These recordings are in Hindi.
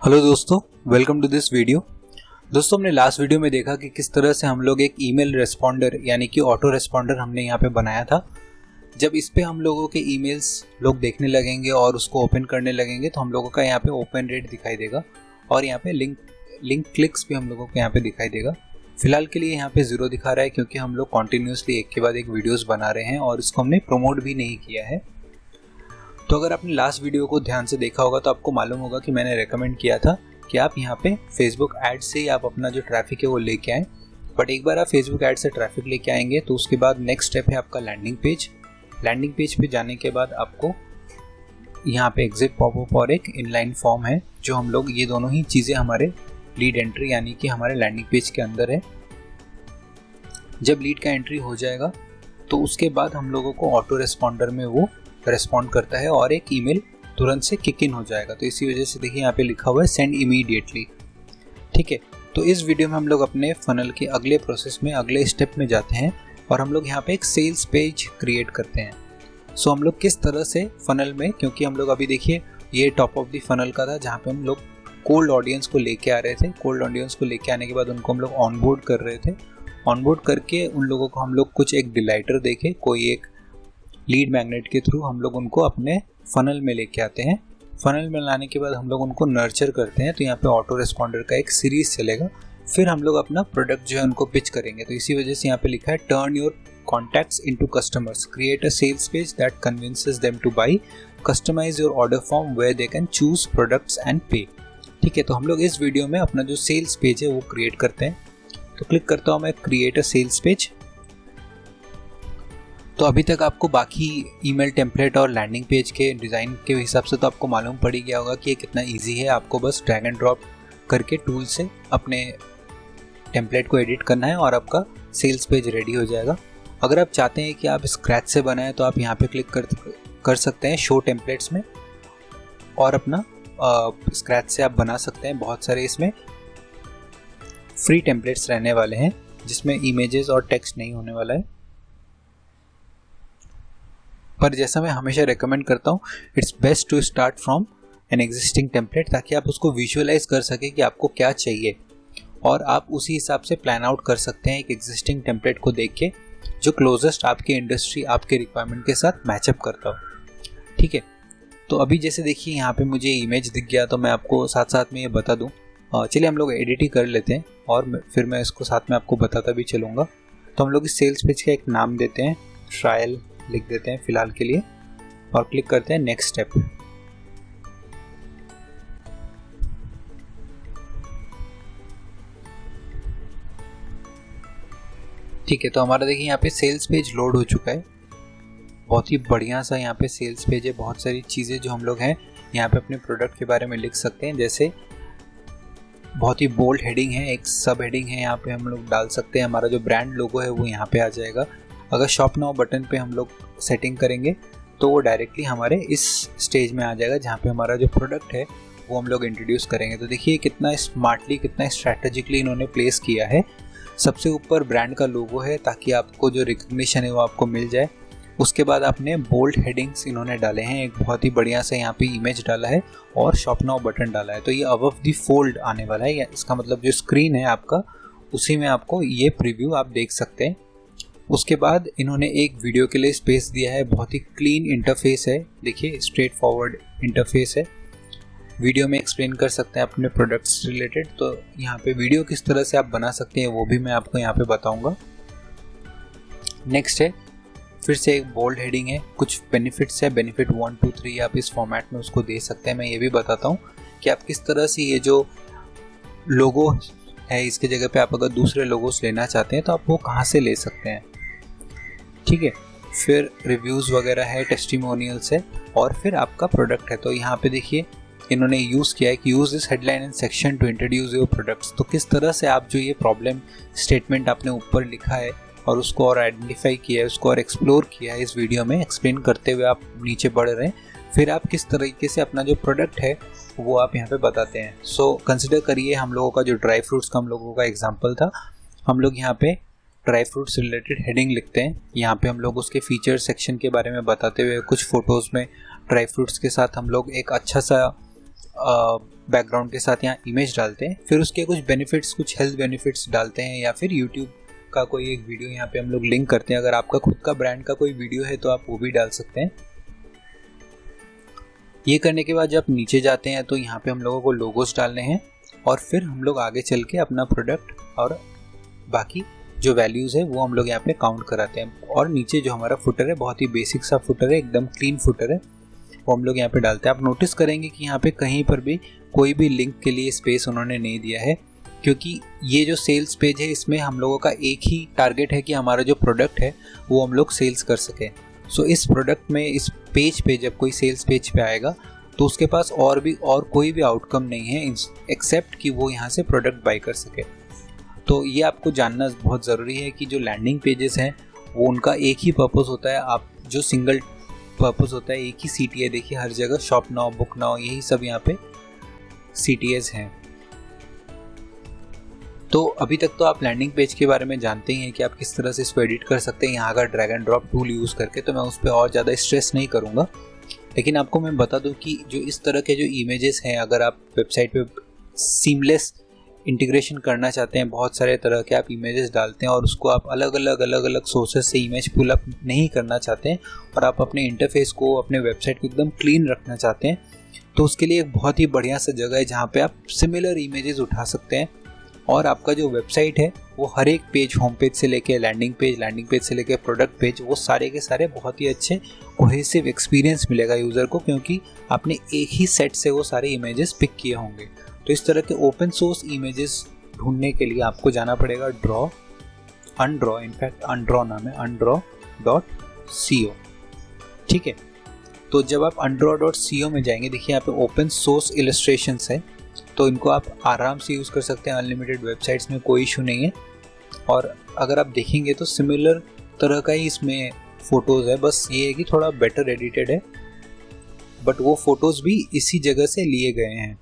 हेलो दोस्तों, वेलकम टू दिस वीडियो। दोस्तों, हमने लास्ट वीडियो में देखा कि किस तरह से हम लोग एक ईमेल रेस्पॉन्डर यानी कि ऑटो रेस्पॉन्डर हमने यहाँ पे बनाया था। जब इस पे हम लोगों के ईमेल्स लोग देखने लगेंगे और उसको ओपन करने लगेंगे तो हम लोगों का यहाँ पे ओपन रेट दिखाई देगा और यहाँ पे लिंक क्लिक्स भी हम लोगों को यहाँ पे दिखाई देगा। फिलहाल के लिए यहाँ पे 0 दिखा रहा है क्योंकि हम लोग कॉन्टिन्यूसली एक के बाद एक वीडियोज़ बना रहे हैं और इसको हमने प्रमोट भी नहीं किया है। तो अगर आपने लास्ट वीडियो को ध्यान से देखा होगा तो आपको मालूम होगा कि मैंने रेकमेंड किया था कि आप यहाँ पे फेसबुक ऐड से ही आप अपना जो ट्रैफिक है वो लेके आएँ। बट एक बार आप फेसबुक ऐड से ट्रैफिक लेके आएंगे तो उसके बाद नेक्स्ट स्टेप है आपका लैंडिंग पेज। लैंडिंग पेज पे जाने के बाद आपको यहाँ पे एग्जिट पॉपअप और एक इनलाइन फॉर्म है, जो हम लोग ये दोनों ही चीज़ें हमारे लीड एंट्री यानी कि हमारे लैंडिंग पेज के अंदर है। जब लीड का एंट्री हो जाएगा तो उसके बाद हम लोगों को ऑटो रेस्पॉन्डर में वो रेस्पॉन्ड करता है और एक ईमेल तुरंत से किक इन हो जाएगा। तो इसी वजह से देखिए यहाँ पे लिखा हुआ है सेंड इमीडिएटली। ठीक है, तो इस वीडियो में हम लोग अपने फनल के अगले प्रोसेस में अगले स्टेप में जाते हैं और हम लोग यहाँ पे एक सेल्स पेज क्रिएट करते हैं। सो हम लोग किस तरह से फनल में, क्योंकि हम लोग अभी देखिए ये टॉप ऑफ द फनल का था जहाँ पे हम लोग कोल्ड ऑडियंस को लेके आ रहे थे। कोल्ड ऑडियंस को लेके आने के बाद उनको हम लोग ऑनबोर्ड कर रहे थे। ऑनबोर्ड करके उन लोगों को हम लोग कुछ एक डिलाइटर देके कोई एक लीड मैग्नेट के थ्रू हम लोग उनको अपने फनल में लेके आते हैं। फनल में लाने के बाद हम लोग उनको नर्चर करते हैं। तो यहाँ पे ऑटो रेस्पॉन्डर का एक सीरीज चलेगा, फिर हम लोग अपना प्रोडक्ट जो है उनको पिच करेंगे। तो इसी वजह से यहाँ पे लिखा है turn your contacts into customers, create a sales page that convinces them to buy, customize your order form where they can choose products and pay. ठीक है, तो हम लोग इस वीडियो में अपना जो सेल्स पेज है वो क्रिएट करते हैं। तो क्लिक करता हूँ मैं क्रिएट अ सेल्स पेज। तो अभी तक आपको बाकी ईमेल टेम्पलेट और लैंडिंग पेज के डिज़ाइन के हिसाब से तो आपको मालूम पड़ ही गया होगा कि ये कितना इजी है। आपको बस ड्रैग एंड ड्रॉप करके टूल से अपने टेम्पलेट को एडिट करना है और आपका सेल्स पेज रेडी हो जाएगा। अगर आप चाहते हैं कि आप स्क्रैच से बनाएं तो आप यहाँ पे क्लिक कर सकते हैं शो टेम्पलेट्स में और अपना स्क्रैच से आप बना सकते हैं। बहुत सारे इसमें फ्री टेम्पलेट्स रहने वाले हैं जिसमें इमेजेस और टेक्स्ट नहीं होने वाला है। पर जैसा मैं हमेशा रेकमेंड करता हूँ, it's best to start from an existing template, ताकि आप उसको विजुअलाइज कर सकें कि आपको क्या चाहिए और आप उसी हिसाब से प्लान आउट कर सकते हैं एक एग्जिस्टिंग टेम्पलेट को देख के जो क्लोजेस्ट आपके इंडस्ट्री आपके रिक्वायरमेंट के साथ मैचअप करता हो। ठीक है, तो अभी जैसे देखिए यहाँ पे मुझे इमेज दिख गया तो मैं आपको साथ साथ में ये बता दूँ। चलिए हम लोग एडिट ही कर लेते हैं और फिर मैं इसको साथ में आपको बताता भी चलूँगा। तो हम लोग इस सेल्स पेज का एक नाम देते हैं, ट्रायल लिख देते हैं फिलहाल के लिए और क्लिक करते हैं नेक्स्ट स्टेप। ठीक है, तो हमारा देखिए यहाँ पे सेल्स पेज लोड हो चुका है। बहुत ही बढ़िया सा यहाँ पे सेल्स पेज है। बहुत सारी चीज़ें जो हम लोग हैं यहाँ पे अपने प्रोडक्ट के बारे में लिख सकते हैं। जैसे बहुत ही बोल्ड हेडिंग है, एक सब हेडिंग है, यहाँ पे हम लोग डाल सकते हैं। हमारा जो ब्रांड लोगो है वो यहाँ पे आ जाएगा। अगर शॉप नाउ बटन पे हम लोग सेटिंग करेंगे तो वो डायरेक्टली हमारे इस स्टेज में आ जाएगा जहाँ पे हमारा जो प्रोडक्ट है वो हम लोग इंट्रोड्यूस करेंगे। तो देखिए कितना स्मार्टली, कितना स्ट्रैटेजिकली इन्होंने प्लेस किया है। सबसे ऊपर ब्रांड का लोगो है ताकि आपको जो रिकग्निशन है वो आपको मिल जाए। उसके बाद आपने बोल्ड हेडिंग्स इन्होंने डाले हैं, एक बहुत ही बढ़िया से यहाँ पे इमेज डाला है और शॉप नाउ बटन डाला है। तो ये अबव द फोल्ड आने वाला है, इसका मतलब जो स्क्रीन है आपका उसी में आपको ये प्रीव्यू आप देख सकते हैं। उसके बाद इन्होंने एक वीडियो के लिए स्पेस दिया है। बहुत ही क्लीन इंटरफेस है, देखिए स्ट्रेट फॉरवर्ड इंटरफेस है। वीडियो में एक्सप्लेन कर सकते हैं अपने प्रोडक्ट्स रिलेटेड। तो यहाँ पे वीडियो किस तरह से आप बना सकते हैं वो भी मैं आपको यहाँ पे बताऊँगा। नेक्स्ट है, फिर से एक बोल्ड हेडिंग है, कुछ बेनिफिट्स है, बेनिफिट 1 2 3 आप इस फॉर्मेट में उसको दे सकते हैं। मैं ये भी बताता हूँ कि आप किस तरह से ये जो लोगो है इसके जगह पे आप अगर दूसरे लोगोस लेना चाहते हैं तो आप वो कहाँ से ले सकते हैं। ठीक है, फिर रिव्यूज़ वगैरह है, टेस्टिमोनियल्स है और फिर आपका प्रोडक्ट है। तो यहाँ पे देखिए इन्होंने यूज़ किया है कि use this headline and section two introduce your products. तो किस तरह से आप जो ये प्रॉब्लम स्टेटमेंट आपने ऊपर लिखा है और उसको और आइडेंटिफाई किया है, उसको और एक्सप्लोर किया है इस वीडियो में एक्सप्लेन करते हुए आप नीचे बढ़ रहे हैं। फिर आप किस तरीके से अपना जो प्रोडक्ट है वो आप यहाँ पे बताते हैं। सो कंसिडर करिए हम लोगों का जो ड्राई फ्रूट्स का हम लोगों का एग्जांपल था, हम लोग यहाँ पे ड्राई फ्रूट्स रिलेटेड हेडिंग लिखते हैं। यहाँ पे हम लोग उसके फीचर सेक्शन के बारे में बताते हुए कुछ फ़ोटोज़ में ड्राई फ्रूट्स के साथ हम लोग एक अच्छा सा बैकग्राउंड के साथ यहाँ इमेज डालते हैं, फिर उसके कुछ बेनिफिट्स, कुछ हेल्थ बेनिफिट्स डालते हैं, या फिर यूट्यूब का कोई एक वीडियो यहाँ पे हम लोग लिंक करते हैं। अगर आपका खुद का ब्रांड का कोई वीडियो है तो आप वो भी डाल सकते हैं। ये करने के बाद जब नीचे जाते हैं तो यहाँ पे हम लोगों को लोगोस डालने हैं, और फिर हम लोग आगे चल के अपना प्रोडक्ट और बाकी जो वैल्यूज़ है वो हम लोग यहाँ पे काउंट कराते हैं। और नीचे जो हमारा फुटर है, बहुत ही बेसिक सा फुटर है, एकदम क्लीन फुटर है, वो हम लोग यहाँ पे डालते हैं। आप नोटिस करेंगे कि यहाँ पे कहीं पर भी कोई भी लिंक के लिए स्पेस उन्होंने नहीं दिया है, क्योंकि ये जो सेल्स पेज है इसमें हम लोगों का एक ही टारगेट है कि हमारा जो प्रोडक्ट है वो हम लोग सेल्स कर सकें। सो इस प्रोडक्ट में, इस पेज पे जब कोई सेल्स पेज पे आएगा तो उसके पास और कोई भी आउटकम नहीं है एक्सेप्ट कि वो यहाँ से प्रोडक्ट बाय कर सके। तो ये आपको जानना बहुत ज़रूरी है कि जो लैंडिंग पेजेस हैं वो उनका एक ही पर्पस होता है, आप जो सिंगल पर्पस होता है, एक ही CTA। देखिए हर जगह शॉप नाउ, बुक नाउ, यही सब यहाँ पे CTAs हैं। तो अभी तक तो आप लैंडिंग पेज के बारे में जानते ही हैं कि आप किस तरह से इसको एडिट कर सकते हैं यहाँ का drag and drop tool use करके, तो मैं उस पर और ज़्यादा स्ट्रेस नहीं करूँगा। लेकिन आपको मैं बता दूं कि जो इस तरह के जो इमेजेस हैं, अगर आप वेबसाइट पे सीमलेस इंटीग्रेशन करना चाहते हैं, बहुत सारे तरह के आप इमेजेस डालते हैं और उसको आप अलग अलग सोर्सेज से इमेज पुल अप नहीं करना चाहते हैं, और आप अपने इंटरफेस को, अपने वेबसाइट को एकदम क्लीन रखना चाहते हैं, तो उसके लिए एक बहुत ही बढ़िया सा जगह है जहाँ पे आप सिमिलर इमेजेस उठा सकते हैं। और आपका जो वेबसाइट है वो हर एक पेज, होम पेज से लेके लैंडिंग पेज से लेके प्रोडक्ट पेज, वो सारे के सारे बहुत ही अच्छे कोहेसिव एक्सपीरियंस मिलेगा यूज़र को, क्योंकि आपने एक ही सेट से वो सारे इमेजेस पिक किए होंगे। तो इस तरह के ओपन सोर्स इमेजेस ढूंढने के लिए आपको जाना पड़ेगा Undraw नाम है, undraw.co। ठीक है, तो जब आप undraw.co में जाएंगे, देखिए यहाँ पे ओपन सोर्स इलस्ट्रेशंस है, तो इनको आप आराम से यूज़ कर सकते हैं। अनलिमिटेड वेबसाइट्स में कोई इशू नहीं है। और अगर आप देखेंगे तो सिमिलर तरह का ही इसमें फ़ोटोज़ है, बस ये है कि थोड़ा बेटर एडिटेड है, बट वो फ़ोटोज़ भी इसी जगह से लिए गए हैं।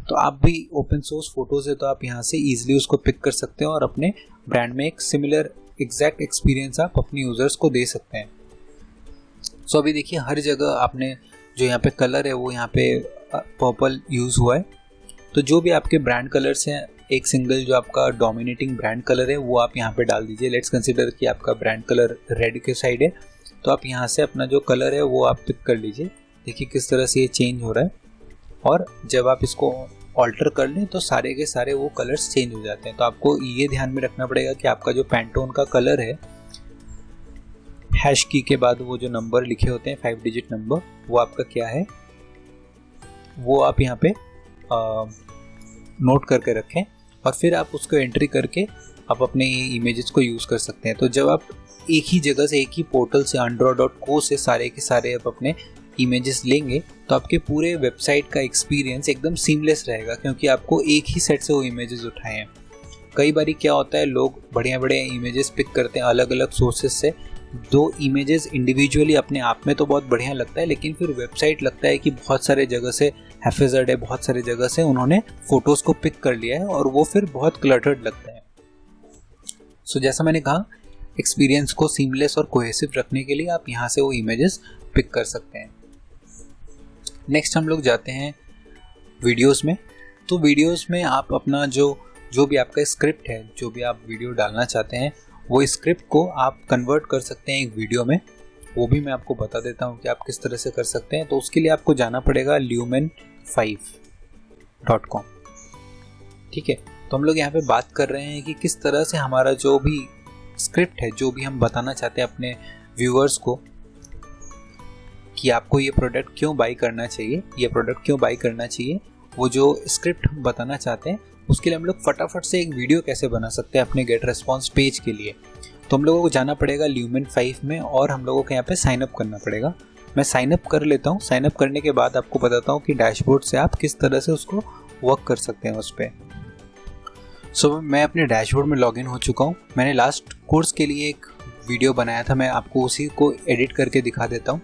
तो आप भी ओपन सोर्स फ़ोटोज़ है तो आप यहाँ से ईजिली उसको पिक कर सकते हैं और अपने ब्रांड में एक सिमिलर एग्जैक्ट एक्सपीरियंस आप अपने यूज़र्स को दे सकते हैं। सो अभी देखिए हर जगह आपने जो यहाँ पे कलर है वो यहाँ पे पर्पल यूज़ हुआ है। तो जो भी आपके ब्रांड कलर्स हैं, एक सिंगल जो आपका डोमिनेटिंग ब्रांड कलर है वो आप यहाँ पे डाल दीजिए। लेट्स कंसीडर कि आपका ब्रांड कलर रेड के साइड है, तो आप यहाँ से अपना जो कलर है वो आप पिक कर लीजिए। देखिए किस तरह से ये चेंज हो रहा है, और जब आप इसको ऑल्टर कर लें तो सारे के सारे वो कलर्स चेंज हो जाते हैं। तो आपको ये ध्यान में रखना पड़ेगा कि आपका जो पैंटोन का कलर है, हैश की के बाद वो जो नंबर लिखे होते हैं 5 डिजिट नंबर, वो आपका क्या है वो आप यहाँ पे नोट करके रखें, और फिर आप उसको एंट्री करके आप अपने इमेजेस को यूज़ कर सकते हैं। तो जब आप एक ही जगह से, एक ही पोर्टल से, undraw.co से सारे के सारे आप अपने इमेजेस लेंगे तो आपके पूरे वेबसाइट का एक्सपीरियंस एकदम सीमलेस रहेगा, क्योंकि आपको एक ही सेट से वो इमेजेस उठाए हैं। कई बार क्या होता है, लोग बढ़िया बढ़िया इमेजेस पिक करते हैं अलग अलग सोर्सेज से। दो इमेजेस इंडिविजुअली अपने आप में तो बहुत बढ़िया लगता है, लेकिन फिर वेबसाइट लगता है कि बहुत सारे जगह से हैफेजर्ड है, बहुत सारी जगह से उन्होंने फ़ोटोज़ को पिक कर लिया है, और वो फिर बहुत क्लटर्ड लगता है। सो जैसा मैंने कहा, एक्सपीरियंस को सीमलेस और कोहेसिव रखने के लिए आप यहाँ से वो इमेजेस पिक कर सकते हैं। नेक्स्ट हम लोग जाते हैं वीडियोस में। तो वीडियोस में आप अपना जो भी आपका स्क्रिप्ट है, जो भी आप वीडियो डालना चाहते हैं, वो स्क्रिप्ट को आप कन्वर्ट कर सकते हैं एक वीडियो में। वो भी मैं आपको बता देता हूँ कि आप किस तरह से कर सकते हैं। तो उसके लिए आपको जाना पड़ेगा lumen5.com। ठीक है, तो हम लोग यहाँ पे बात कर रहे हैं कि किस तरह से हमारा जो भी स्क्रिप्ट है, जो भी हम बताना चाहते हैं अपने व्यूअर्स को कि आपको ये प्रोडक्ट क्यों बाई करना चाहिए, वो जो स्क्रिप्ट हम बताना चाहते हैं, उसके लिए हम लोग फटाफट से एक वीडियो कैसे बना सकते हैं अपने गेट रेस्पॉन्स पेज के लिए। तो हम लोगों को जाना पड़ेगा lumen5 में, और हम लोगों को यहाँ पे साइन अप करना पड़ेगा। मैं साइन अप कर लेता हूँ। साइन अप करने के बाद आपको बताता हूँ कि डैशबोर्ड से आप किस तरह से उसको वर्क कर सकते हैं उस पर। सो मैं अपने डैशबोर्ड में लॉगिन हो चुका हूँ। मैंने लास्ट कोर्स के लिए एक वीडियो बनाया था, मैं आपको उसी को एडिट करके दिखा देता हूँ।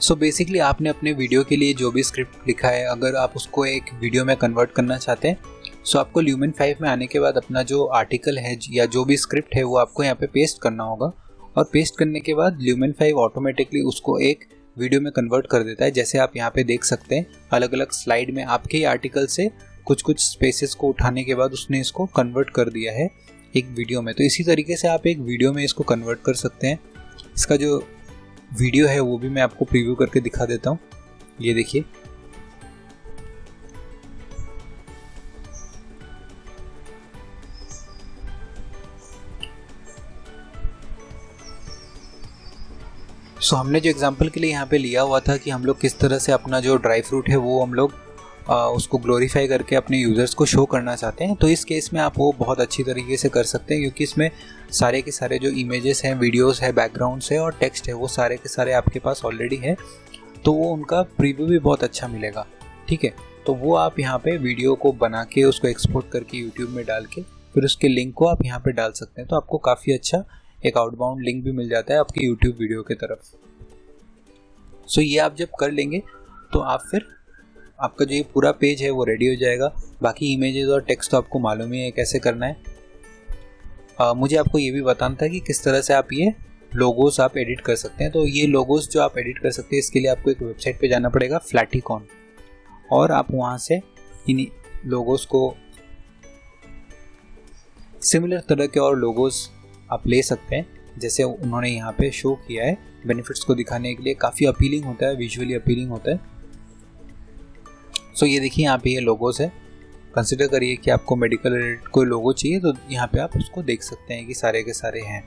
सो बेसिकली आपने अपने वीडियो के लिए जो भी स्क्रिप्ट लिखा है, अगर आप उसको एक वीडियो में कन्वर्ट करना चाहते हैं, सो आपको lumen5 में आने के बाद अपना जो आर्टिकल है या जो भी स्क्रिप्ट है वो आपको यहाँ पे पेस्ट करना होगा, और पेस्ट करने के बाद ल्यूमेन 5 ऑटोमेटिकली उसको एक वीडियो में कन्वर्ट कर देता है। जैसे आप यहाँ पे देख सकते हैं अलग अलग स्लाइड में आपके ही आर्टिकल से कुछ कुछ स्पेसेस को उठाने के बाद उसने इसको कन्वर्ट कर दिया है एक वीडियो में। तो इसी तरीके से आप एक वीडियो में इसको कन्वर्ट कर सकते हैं। इसका जो वीडियो है वो भी मैं आपको प्रीव्यू करके दिखा देता हूँ। ये देखिए, सो हमने जो एग्जांपल के लिए यहाँ पे लिया हुआ था कि हम लोग किस तरह से अपना जो ड्राई फ्रूट है वो हम लोग उसको ग्लोरीफाई करके अपने यूज़र्स को शो करना चाहते हैं, तो इस केस में आप वो बहुत अच्छी तरीके से कर सकते हैं, क्योंकि इसमें सारे के सारे जो इमेजेस हैं, वीडियोस है, बैकग्राउंड्स है और टेक्स्ट है, वो सारे के सारे आपके पास ऑलरेडी है, तो वो उनका प्रीव्यू भी बहुत अच्छा मिलेगा। ठीक है, तो वो आप यहाँ पे वीडियो को बना के उसको एक्सपोर्ट करके यूट्यूब में डाल के फिर उसके लिंक को आप यहाँ पे डाल सकते हैं, तो आपको काफ़ी अच्छा एक आउटबाउंड लिंक भी मिल जाता है आपके यूट्यूब वीडियो की तरफ। सो ये आप जब कर लेंगे तो आप फिर आपका जो ये पूरा पेज है वो रेडी हो जाएगा। बाकी इमेजेस और टेक्स्ट तो आपको मालूम ही है कैसे करना है। मुझे आपको ये भी बताना था कि किस तरह से आप ये लोगोस आप एडिट कर सकते हैं। तो ये लोगोस जो आप एडिट कर सकते हैं इसके लिए आपको एक वेबसाइट पे जाना पड़ेगा, फ्लैटिकॉन, और आप वहाँ से इन लोगोस को सिमिलर तरह के और लोगोस आप ले सकते हैं, जैसे उन्होंने यहाँ पे शो किया है। बेनिफिट्स को दिखाने के लिए काफ़ी अपीलिंग होता है, विजुअली अपीलिंग होता है। सो ये देखिए यहाँ पे ये लोगोस है। कंसिडर करिए कि आपको मेडिकल रिलेटेड कोई लोगो चाहिए तो यहाँ पे आप उसको देख सकते हैं कि सारे के सारे हैं।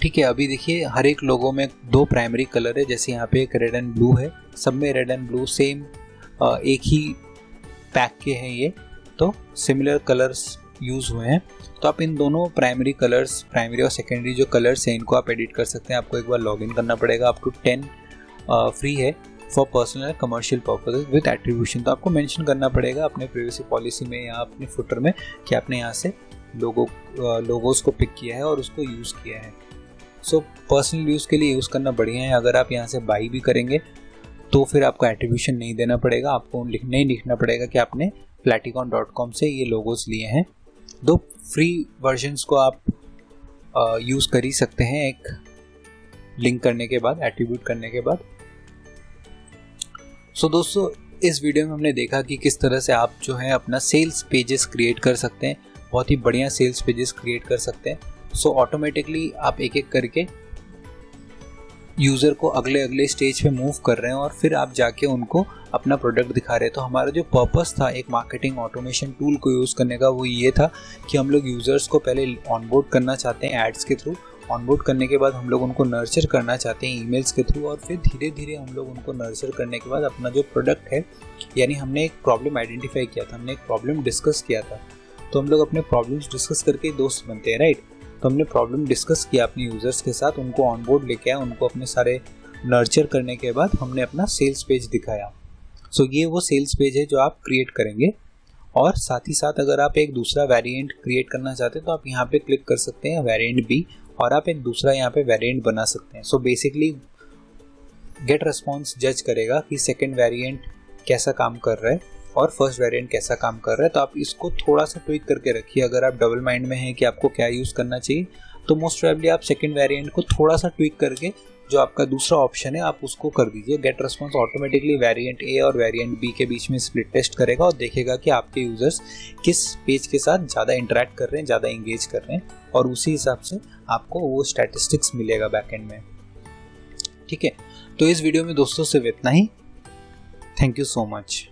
ठीक है, अभी देखिए हर एक लोगो में 2 प्राइमरी कलर है, जैसे यहाँ पे एक रेड एंड ब्लू है, सब में रेड एंड ब्लू सेम एक ही पैक के हैं ये, तो सिमिलर कलर्स यूज़ हुए हैं। तो आप इन दोनों प्राइमरी कलर्स, प्राइमरी और सेकेंडरी जो कलर्स हैं, इनको आप एडिट कर सकते हैं। आपको एक बार लॉगिन करना पड़ेगा। अप टू 10 फ्री है for personal and commercial purposes with attribution. तो आपको मेंशन करना पड़ेगा अपने प्राइवेसी पॉलिसी में या अपने फुटर में कि आपने यहाँ से लोगोस को पिक किया है और उसको यूज़ किया है। सो पर्सनल यूज़ के लिए यूज़ करना बढ़िया है। अगर आप यहाँ से बाई भी करेंगे तो फिर आपको एट्रीब्यूशन नहीं देना पड़ेगा, आपको नहीं लिखना पड़ेगा कि आपने platicon.com से ये लोगोस लिए हैं। 2 फ्री वर्जन्स को आप यूज़ कर ही सकते हैं एक लिंक करने के बाद, एट्रीब्यूट करने के बाद। सो दोस्तों, इस वीडियो में हमने देखा कि किस तरह से आप जो है अपना सेल्स पेजेस क्रिएट कर सकते हैं, बहुत ही बढ़िया सेल्स पेजेस क्रिएट कर सकते हैं। सो ऑटोमेटिकली आप एक एक करके यूज़र को अगले अगले स्टेज पे मूव कर रहे हैं और फिर आप जाके उनको अपना प्रोडक्ट दिखा रहे हैं। तो हमारा जो पर्पस था एक मार्केटिंग ऑटोमेशन टूल को यूज़ करने का, वो ये था कि हम लोग यूज़र्स को पहले ऑनबोर्ड करना चाहते हैं एड्स के थ्रू। ऑनबोर्ड करने के बाद हम लोग उनको नर्चर करना चाहते हैं ईमेल्स के थ्रू, और फिर धीरे धीरे हम लोग उनको नर्चर करने के बाद अपना जो प्रोडक्ट है, यानी हमने एक प्रॉब्लम आइडेंटिफाई किया था, हमने एक प्रॉब्लम डिस्कस किया था, तो हम लोग अपने प्रॉब्लम्स डिस्कस करके दोस्त बनते हैं, राइट। तो हमने प्रॉब्लम डिस्कस किया अपने यूज़र्स के साथ, उनको ऑनबोर्ड लेके आया, उनको अपने सारे नर्चर करने के बाद हमने अपना सेल्स पेज दिखाया। सो ये वो सेल्स पेज है जो आप क्रिएट करेंगे। और साथ ही साथ अगर आप एक दूसरा वेरिएंट क्रिएट करना चाहते हैं तो आप यहाँ पे क्लिक कर सकते हैं वेरिएंट बी, और आप एक दूसरा यहाँ पे वेरिएंट बना सकते हैं। सो बेसिकली गेट रेस्पॉन्स जज करेगा कि सेकेंड वेरिएंट कैसा काम कर रहा है और फर्स्ट वेरिएंट कैसा काम कर रहा है। तो आप इसको थोड़ा सा ट्विक करके रखिए। अगर आप डबल माइंड में हैं कि आपको क्या यूज़ करना चाहिए, तो मोस्ट प्रोबेबली आप सेकेंड वेरिएंट को थोड़ा सा ट्विक करके जो आपका दूसरा ऑप्शन है आप उसको कर दीजिए। गेट रेस्पॉन्स ऑटोमेटिकली वेरिएंट ए और वेरिएंट बी के बीच में स्प्लिट टेस्ट करेगा और देखेगा कि आपके यूज़र्स किस पेज के साथ ज़्यादा इंटरेक्ट कर रहे हैं, ज़्यादा इंगेज कर रहे हैं, और उसी हिसाब से आपको वो स्टैटिस्टिक्स मिलेगा बैकएंड में। ठीक है, तो इस वीडियो में दोस्तों सिर्फ इतना ही। Thank you so much.